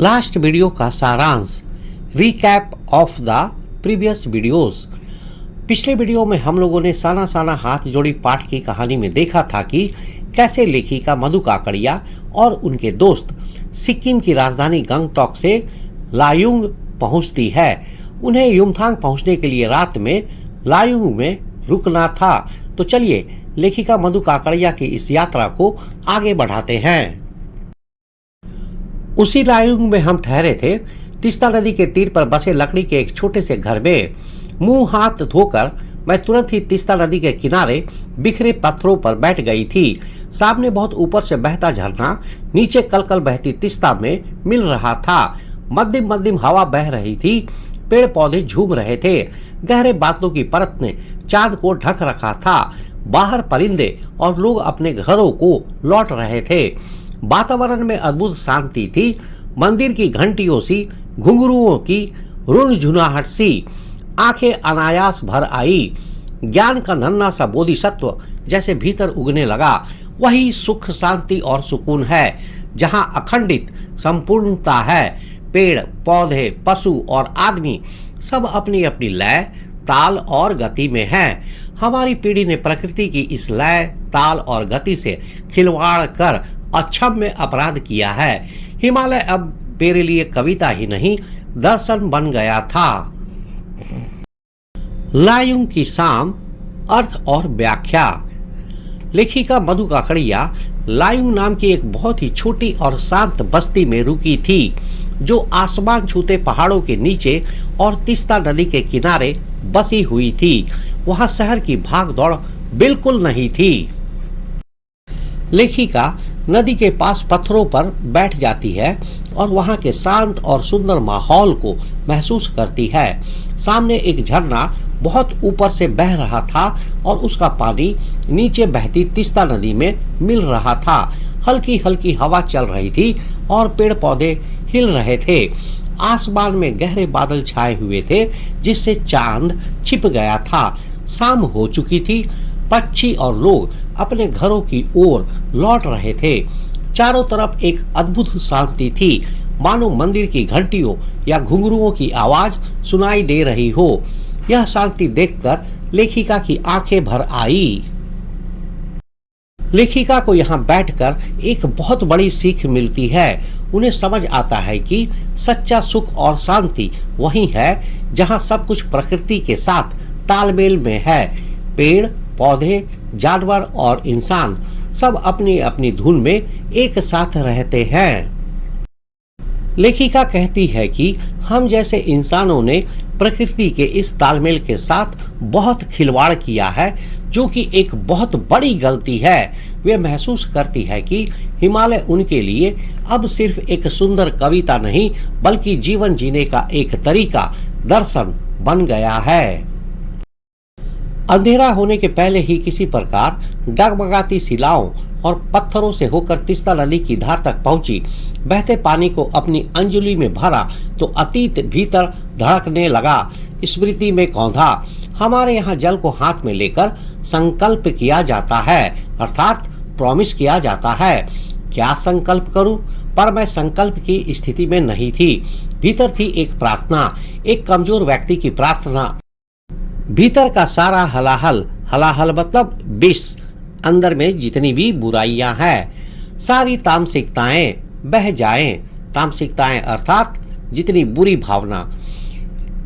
Last video का सारांश, recap of the previous videos. पिछले वीडियो में हम लोगों ने साना साना हाथ जोड़ी पाठ की कहानी में देखा था कि कैसे लेखिका मधु काकड़िया और उनके दोस्त सिक्किम की राजधानी गंगटोक से लायुंग पहुंचती है। उन्हें युमथांग पहुंचने के लिए रात में लायुंग में रुकना था। तो चलिए लेखिका मधु काकड़िया की इस यात्रा को आगे बढ़ाते हैं। उसी लायुंग में हम ठहरे थे। तीस्ता नदी के तीर पर बसे लकड़ी के एक छोटे से घर में मुंह हाथ धोकर मैं तुरंत ही तीस्ता नदी के किनारे बिखरे पत्थरों पर बैठ गई थी। सामने बहुत ऊपर से बहता झरना नीचे कलकल बहती तीस्ता में मिल रहा था। मध्यम मध्यम हवा बह रही थी। पेड़ पौधे झूम रहे थे। गहरे बादलों की परत ने चांद को ढक रखा था। बाहर परिंदे और लोग अपने घरों को लौट रहे थे। वातावरण में अद्भुत शांति थी। मंदिर की घंटियों सी, घुंघरुओं की रुनझुनाहट सी आंखें अनायास भर आई। ज्ञान का नन्हा सा बोधिसत्व जैसे भीतर उगने लगा। वही सुख, शांति और सुकून है जहां अखंडित संपूर्णता है। पेड़ पौधे, पशु और आदमी सब अपनी अपनी लय, ताल और गति में हैं। हमारी पीढ़ी ने प्रकृति की इस लय, ताल और गति से खिलवाड़ कर अक्षम्य अपराध किया है। हिमालय अब मेरे लिए कविता ही नहीं, दर्शन बन गया था। लायुंग की शाम, अर्थ और व्याख्या। लेखिका मधु काकड़िया लायुंग नाम की एक बहुत ही छोटी और शांत बस्ती में रुकी थी, जो आसमान छूते पहाड़ों के नीचे और तीस्ता नदी के किनारे बसी हुई थी। वहां शहर की भाग दौड़ बिल्कुल नहीं थी। लेखिका नदी के पास पत्थरों पर बैठ जाती है और वहां के शांत और सुंदर माहौल को महसूस करती है। सामने एक झरना बहुत ऊपर से बह रहा था और उसका पानी नीचे बहती तीस्ता नदी में मिल रहा था। हल्की हल्की हवा चल रही थी और पेड़ पौधे हिल रहे थे। आसमान में गहरे बादल छाए हुए थे जिससे चांद छिप गया था। शाम हो चुकी थी। पक्षी और लोग अपने घरों की ओर लौट रहे थे। चारों तरफ एक अद्भुत शांति थी, मानो मंदिर की घंटियों या घुंघरुओं की आवाज सुनाई दे रही हो। यह शांति देखकर लेखिका की आंखें भर आई। लेखिका को यहाँ बैठकर एक बहुत बड़ी सीख मिलती है। उन्हें समझ आता है कि सच्चा सुख और शांति वही है जहाँ सब कुछ प्रकृति के साथ तालमेल में है। पेड़ पौधे, जानवर और इंसान सब अपनी अपनी धुन में एक साथ रहते हैं। लेखिका कहती है कि हम जैसे इंसानों ने प्रकृति के इस तालमेल के साथ बहुत खिलवाड़ किया है, जो कि एक बहुत बड़ी गलती है। वे महसूस करती है कि हिमालय उनके लिए अब सिर्फ एक सुंदर कविता नहीं, बल्कि जीवन जीने का एक तरीका, दर्शन बन गया है। अंधेरा होने के पहले ही किसी प्रकार डगमगाती शिलाओं और पत्थरों से होकर तीस्ता नदी की धार तक पहुंची। बहते पानी को अपनी अंजुली में भरा तो अतीत भीतर धड़कने लगा, स्मृति में कौंधा। हमारे यहाँ जल को हाथ में लेकर संकल्प किया जाता है, अर्थात प्रॉमिस किया जाता है। क्या संकल्प करूं? पर मैं संकल्प की स्थिति में नहीं थी। भीतर थी एक प्रार्थना, एक कमजोर व्यक्ति की प्रार्थना। भीतर का सारा हलाहल, हलाहल मतलब विष, अंदर में जितनी भी बुराइयां हैं, सारी तामसिकताएं बह जाएं। तामसिकताएं अर्थात जितनी बुरी भावना।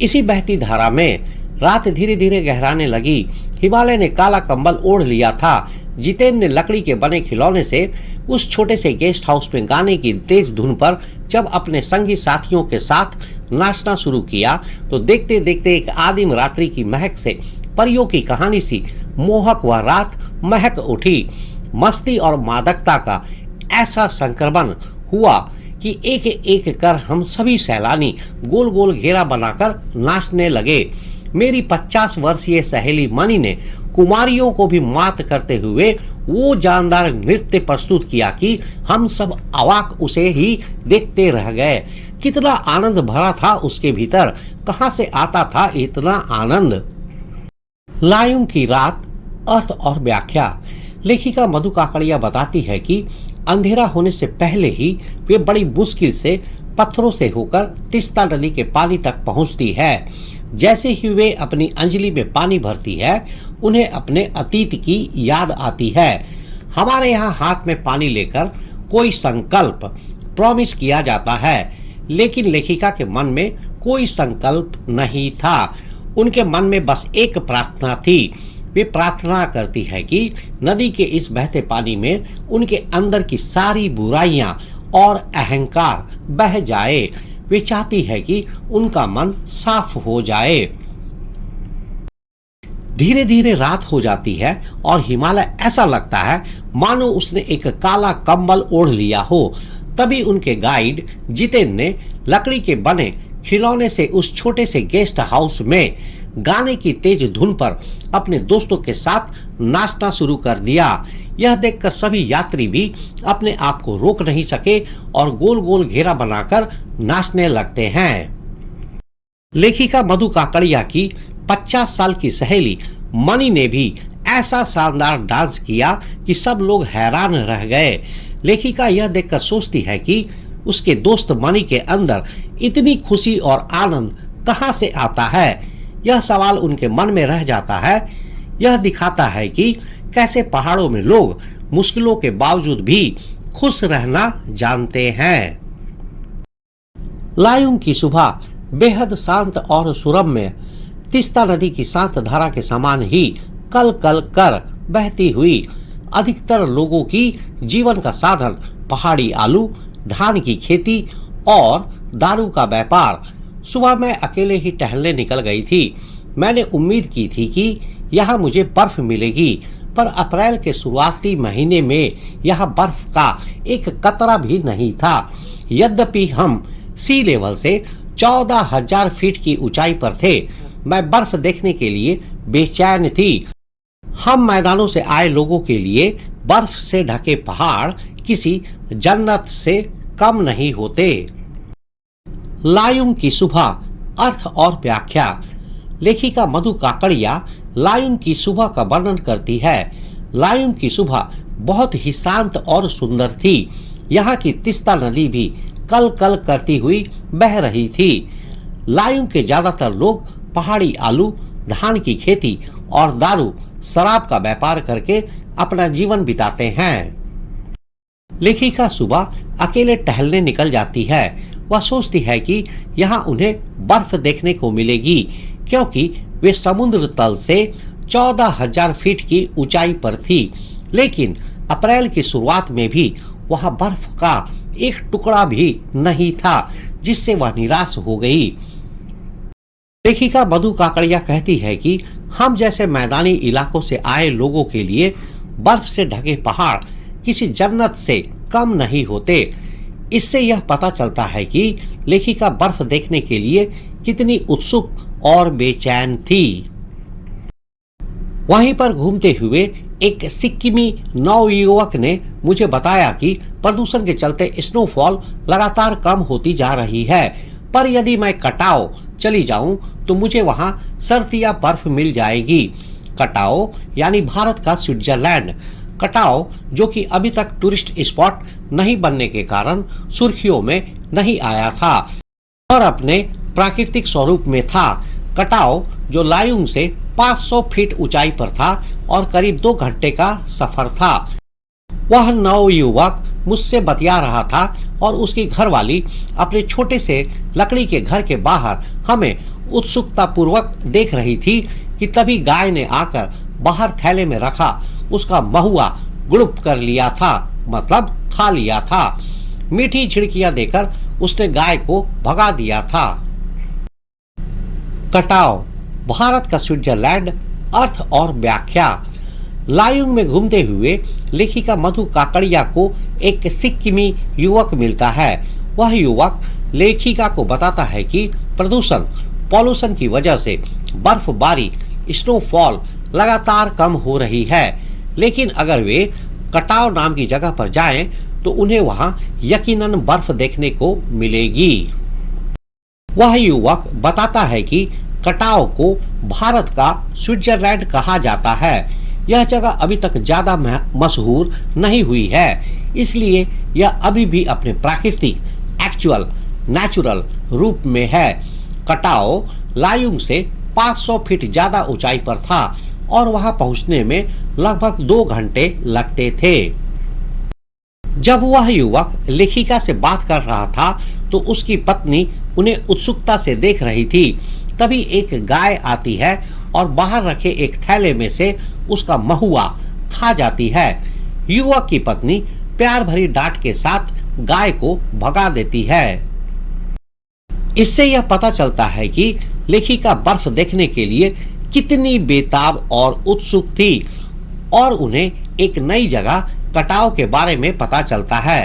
इसी बहती धारा में रात धीरे धीरे गहराने लगी। हिमालय ने काला कंबल ओढ़ लिया था। जितेन ने लकड़ी के बने खिलौने से उस छोटे से गेस्ट हाउस में गाने की तेज धुन पर जब अपने संगी साथियों के साथ नाचना शुरू किया, तो देखते देखते एक आदिम रात्रि की महक से परियों की कहानी सी मोहक वह रात महक उठी। मस्ती और मादकता का ऐसा संक्रमण हुआ कि एक एक कर हम सभी सैलानी गोल गोल घेरा बनाकर नाचने लगे। मेरी 50 वर्षीय सहेली मनी ने कुमारियों को भी मात करते हुए वो जानदार नृत्य प्रस्तुत किया कि हम सब अवाक उसे ही देखते रह गए। कितना आनंद भरा था उसके भीतर, कहां से आता था इतना आनंद। लायुंग की रात, अर्थ और व्याख्या। लेखिका मधु काकड़िया बताती है कि अंधेरा होने से पहले ही वे बड़ी मुश्किल से पत्थरों से होकर तीस्ता नदी के पानी तक पहुंचती है। जैसे ही वे अपनी अंजलि में पानी भरती है, उन्हें अपने अतीत की याद आती है। हमारे यहाँ हाथ में पानी लेकर कोई संकल्प प्रॉमिस किया जाता है, लेकिन लेखिका के मन में कोई संकल्प नहीं था। उनके मन में बस एक प्रार्थना थी। वे प्रार्थना करती है कि नदी के इस बहते पानी में उनके अंदर की सारी बुराइयां और अहंकार बह जाए। वे चाहती है कि उनका मन साफ हो जाए। धीरे धीरे रात हो जाती है और हिमालय ऐसा लगता है मानो उसने एक काला कंबल ओढ़ लिया हो। तभी उनके गाइड जितेन ने लकड़ी के बने खिलौने से उस छोटे से गेस्ट हाउस में गाने की तेज धुन पर अपने दोस्तों के साथ नाचना शुरू कर दिया। यह देखकर सभी यात्री भी अपने आप को रोक नहीं सके और गोल गोल घेरा बनाकर नाचने लगते हैं। लेखिका मधु काकड़िया की 50 साल की सहेली मनी ने भी ऐसा शानदार डांस किया कि सब लोग हैरान रह गए। लेखिका यह देखकर सोचती है कि उसके दोस्त मनी के अंदर इतनी खुशी और आनंद कहां से आता है। यह सवाल उनके मन में रह जाता है। यह दिखाता है कि कैसे पहाड़ों में लोग मुश्किलों के बावजूद भी खुश रहना जानते हैं। लायुंग की सुबह बेहद शांत और सुरम्य तीस्ता नदी की शांत धारा के समान ही कल कल कर बहती हुई। अधिकतर लोगों की जीवन का साधन पहाड़ी आलू, धान की खेती और दारू का व्यापार। सुबह मैं अकेले ही टहलने निकल गई थी। मैंने उम्मीद की थी कि यहाँ मुझे बर्फ मिलेगी, पर अप्रैल के शुरुआती महीने में यहाँ बर्फ का एक कतरा भी नहीं था। यद्यपि हम सी लेवल से 14,000 फीट की ऊंचाई पर थे, मैं बर्फ देखने के लिए बेचैन थी। हम मैदानों से आए लोगों के लिए बर्फ से ढके पहाड़ किसी जन्नत से कम नहीं होते। लायुंग की सुबह, अर्थ और व्याख्या। लेखिका मधु काकड़िया लायुंग की सुबह का वर्णन करती है। लायुंग की सुबह बहुत ही शांत और सुंदर थी। यहाँ की तीस्ता नदी भी कल कल करती हुई बह रही थी। लायुंग के ज्यादातर लोग पहाड़ी आलू, धान की खेती और दारू शराब का व्यापार करके अपना जीवन बिताते हैं। लेखिका सुबह अकेले टहलने निकल जाती है। वह सोचती है कि यहाँ उन्हें बर्फ देखने को मिलेगी, क्योंकि वे समुद्र तल से 14,000 फीट की ऊंचाई पर थी। लेकिन अप्रैल की शुरुआत में भी वहाँ बर्फ का एक टुकड़ा भी नहीं था, जिससे वह निराश हो गई। लेखिका मधु काकड़िया कहती है कि हम जैसे मैदानी इलाकों से आए लोगों के लिए बर्फ से ढके पहाड़ किसी जन्नत से कम नहीं होते। इससे यह पता चलता है कि लेखिका बर्फ देखने के लिए कितनी उत्सुक और बेचैन थी। वहीं पर घूमते हुए एक सिक्किमी नवयुवक ने मुझे बताया कि प्रदूषण के चलते स्नोफॉल लगातार कम होती जा रही है, पर यदि मैं कटाओ चली जाऊं तो मुझे वहां सर्दियां बर्फ मिल जाएगी। कटाओ यानी भारत का स्विट्जरलैंड। कटाओ जो कि अभी तक टूरिस्ट स्पॉट नहीं बनने के कारण सुर्खियों में नहीं आया था और अपने प्राकृतिक स्वरूप में था। कटाओ जो लायुंग से 500 फीट ऊंचाई पर था और करीब 2 घंटे का सफर था। वह नवयुवक मुझसे बतिया रहा था और उसकी घरवाली अपने छोटे से लकड़ी के घर के बाहर हमें उत्सुकता पूर्वक देख रही थी कि तभी गाय ने आकर बाहर थैले में रखा उसका महुआ गुड़ुप कर लिया था, मतलब खा लिया था। मीठी झिड़कियां देकर उसने गाय को भगा दिया था। कटाओ, भारत का स्विट्जरलैंड, अर्थ और व्याख्या। लायुंग में घूमते हुए लेखिका मधु काकड़िया को एक सिक्किमी युवक मिलता है। वह युवक लेखिका को बताता है कि पॉल्यूशन की वजह से बर्फबारी, स्नोफॉल लगातार कम हो रही है, लेकिन अगर वे कटाव नाम की जगह पर जाएं तो उन्हें वहां यकीनन बर्फ देखने को मिलेगी। वह युवक बताता है कि कटाव को भारत का स्विट्जरलैंड कहा जाता है। यह जगह अभी तक ज्यादा मशहूर नहीं हुई है, इसलिए यह अभी भी अपने प्राकृतिक एक्चुअल नेचुरल रूप में है। कटाओ लायुंग से 500 फीट ज्यादा ऊंचाई पर था और वहां पहुंचने में लगभग 2 घंटे लगते थे। जब वह युवक लेखिका से बात कर रहा था तो उसकी पत्नी उन्हें उत्सुकता से देख रही थी। तभी एक गाय आती है और बाहर रखे एक थैले में से उसका महुआ खा जाती है। युवक की पत्नी प्यार भरी डांट के साथ गाय को भगा देती है। इससे यह पता चलता है कि लेखिका बर्फ देखने के लिए कितनी बेताब और उत्सुक थी और उन्हें एक नई जगह कटाव के बारे में पता चलता है।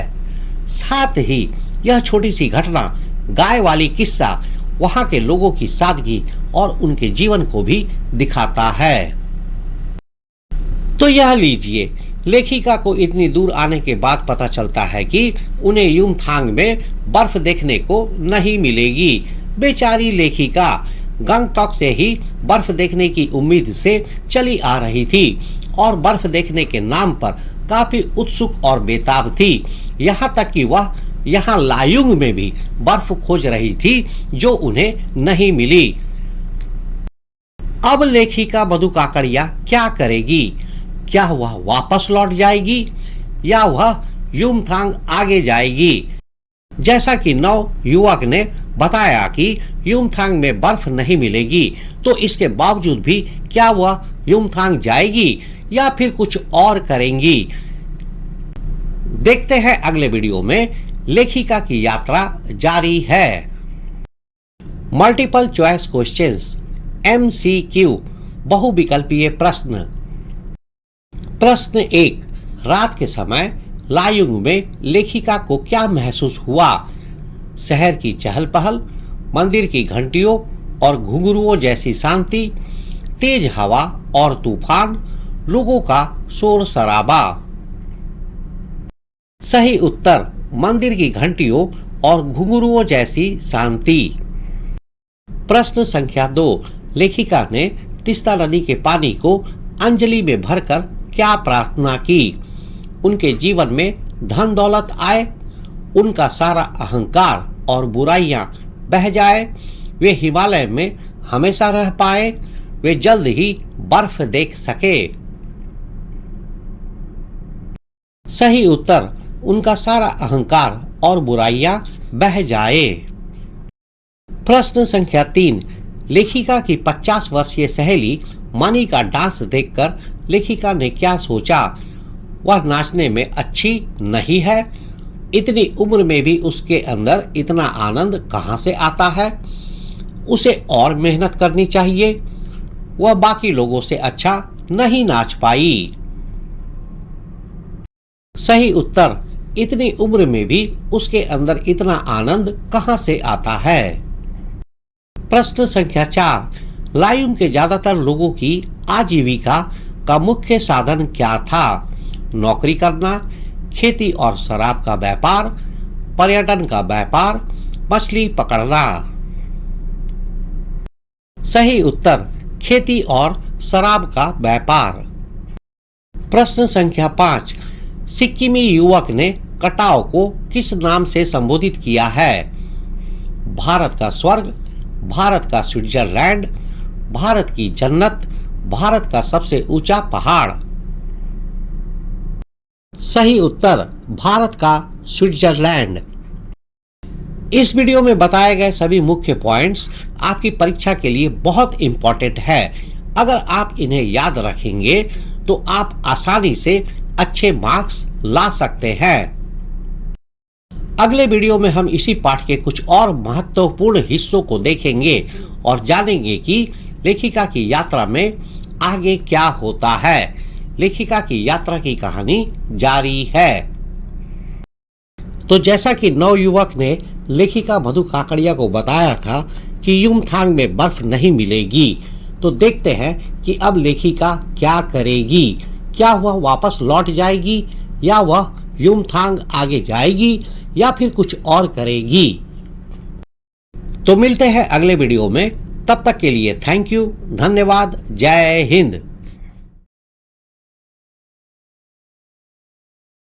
साथ ही यह छोटी सी घटना गाय वाली किस्सा वहां के लोगों की सादगी और उनके जीवन को भी दिखाता है। तो यह लीजिए, लेखिका को इतनी दूर आने के बाद पता चलता है कि उन्हें युमथांग में बर्फ देखने को नहीं मिलेगी। बेचारी लेखिका गंगटोक से ही बर्फ देखने की उम्मीद से चली आ रही थी और बर्फ देखने के नाम पर काफी उत्सुक और बेताब थी। यहाँ तक कि वह यहाँ लायुंग में भी बर्फ खोज रही थी जो उन्हें नहीं मिली। अब लेखिका मधु काकड़िया क्या करेगी? क्या वह वापस लौट जाएगी या वह युमथांग आगे जाएगी? जैसा कि नव युवक ने बताया कि युमथांग में बर्फ नहीं मिलेगी, तो इसके बावजूद भी क्या वह युमथांग जाएगी या फिर कुछ और करेंगी? देखते हैं अगले वीडियो में। लेखिका की यात्रा जारी है। मल्टीपल चॉइस क्वेश्चंस, MCQ, बहुविकल्पीय प्रश्न। प्रश्न 1, रात के समय लायुंग में लेखिका को क्या महसूस हुआ? शहर की चहल पहल, मंदिर की घंटियों और घुंघरुओं जैसी शांति, तेज हवा और तूफान, लोगों का शोर शराबा। सही उत्तर, मंदिर की घंटियों और घुंघरुओं जैसी शांति। प्रश्न संख्या 2, लेखिका ने तीस्ता नदी के पानी को अंजलि में भरकर क्या प्रार्थना की? उनके जीवन में धन दौलत आए, उनका सारा अहंकार और बुराइयां बह जाए, वे हिमालय में हमेशा रह पाए, वे जल्द ही बर्फ देख सके। सही उत्तर, उनका सारा अहंकार और बुराइयां बह जाए। प्रश्न संख्या 3, लेखिका की 50 वर्षीय सहेली मानी का डांस देखकर लेखिका ने क्या सोचा? वह नाचने में अच्छी नहीं है, इतनी उम्र में भी उसके अंदर इतना आनंद कहां से आता है? उसे और मेहनत करनी चाहिए, वह बाकी लोगों से अच्छा नहीं नाच पाई। सही उत्तर, इतनी उम्र में भी उसके अंदर इतना आनंद कहां से आता है? प्रश्न संख्या 4, लायुंग के ज्यादातर लोगों की आजीविका का मुख्य साधन क्या था? नौकरी करना, खेती और शराब का व्यापार, पर्यटन का व्यापार, मछली पकड़ना। सही उत्तर, खेती और शराब का व्यापार। प्रश्न संख्या 5, सिक्किमी युवक ने कटाव को किस नाम से संबोधित किया है? भारत का स्वर्ग, भारत का स्विट्जरलैंड, भारत की जन्नत, भारत का सबसे ऊंचा पहाड़। सही उत्तर, भारत का स्विट्जरलैंड। इस वीडियो में बताए गए सभी मुख्य पॉइंट्स आपकी परीक्षा के लिए बहुत इंपॉर्टेंट है। अगर आप इन्हें याद रखेंगे तो आप आसानी से अच्छे मार्क्स ला सकते हैं। अगले वीडियो में हम इसी पाठ के कुछ और महत्वपूर्ण हिस्सों को देखेंगे और जानेंगे कि लेखिका की यात्रा में आगे क्या होता है। लेखिका की यात्रा की कहानी जारी है। तो जैसा कि नवयुवक ने लेखिका मधु काकड़िया को बताया था कि युमथांग में बर्फ नहीं मिलेगी, तो देखते हैं कि अब लेखिका क्या करेगी। क्या वह वापस लौट जाएगी या वह युमथांग आगे जाएगी या फिर कुछ और करेगी? तो मिलते हैं अगले वीडियो में। तब तक के लिए थैंक यू, धन्यवाद, जय हिंद।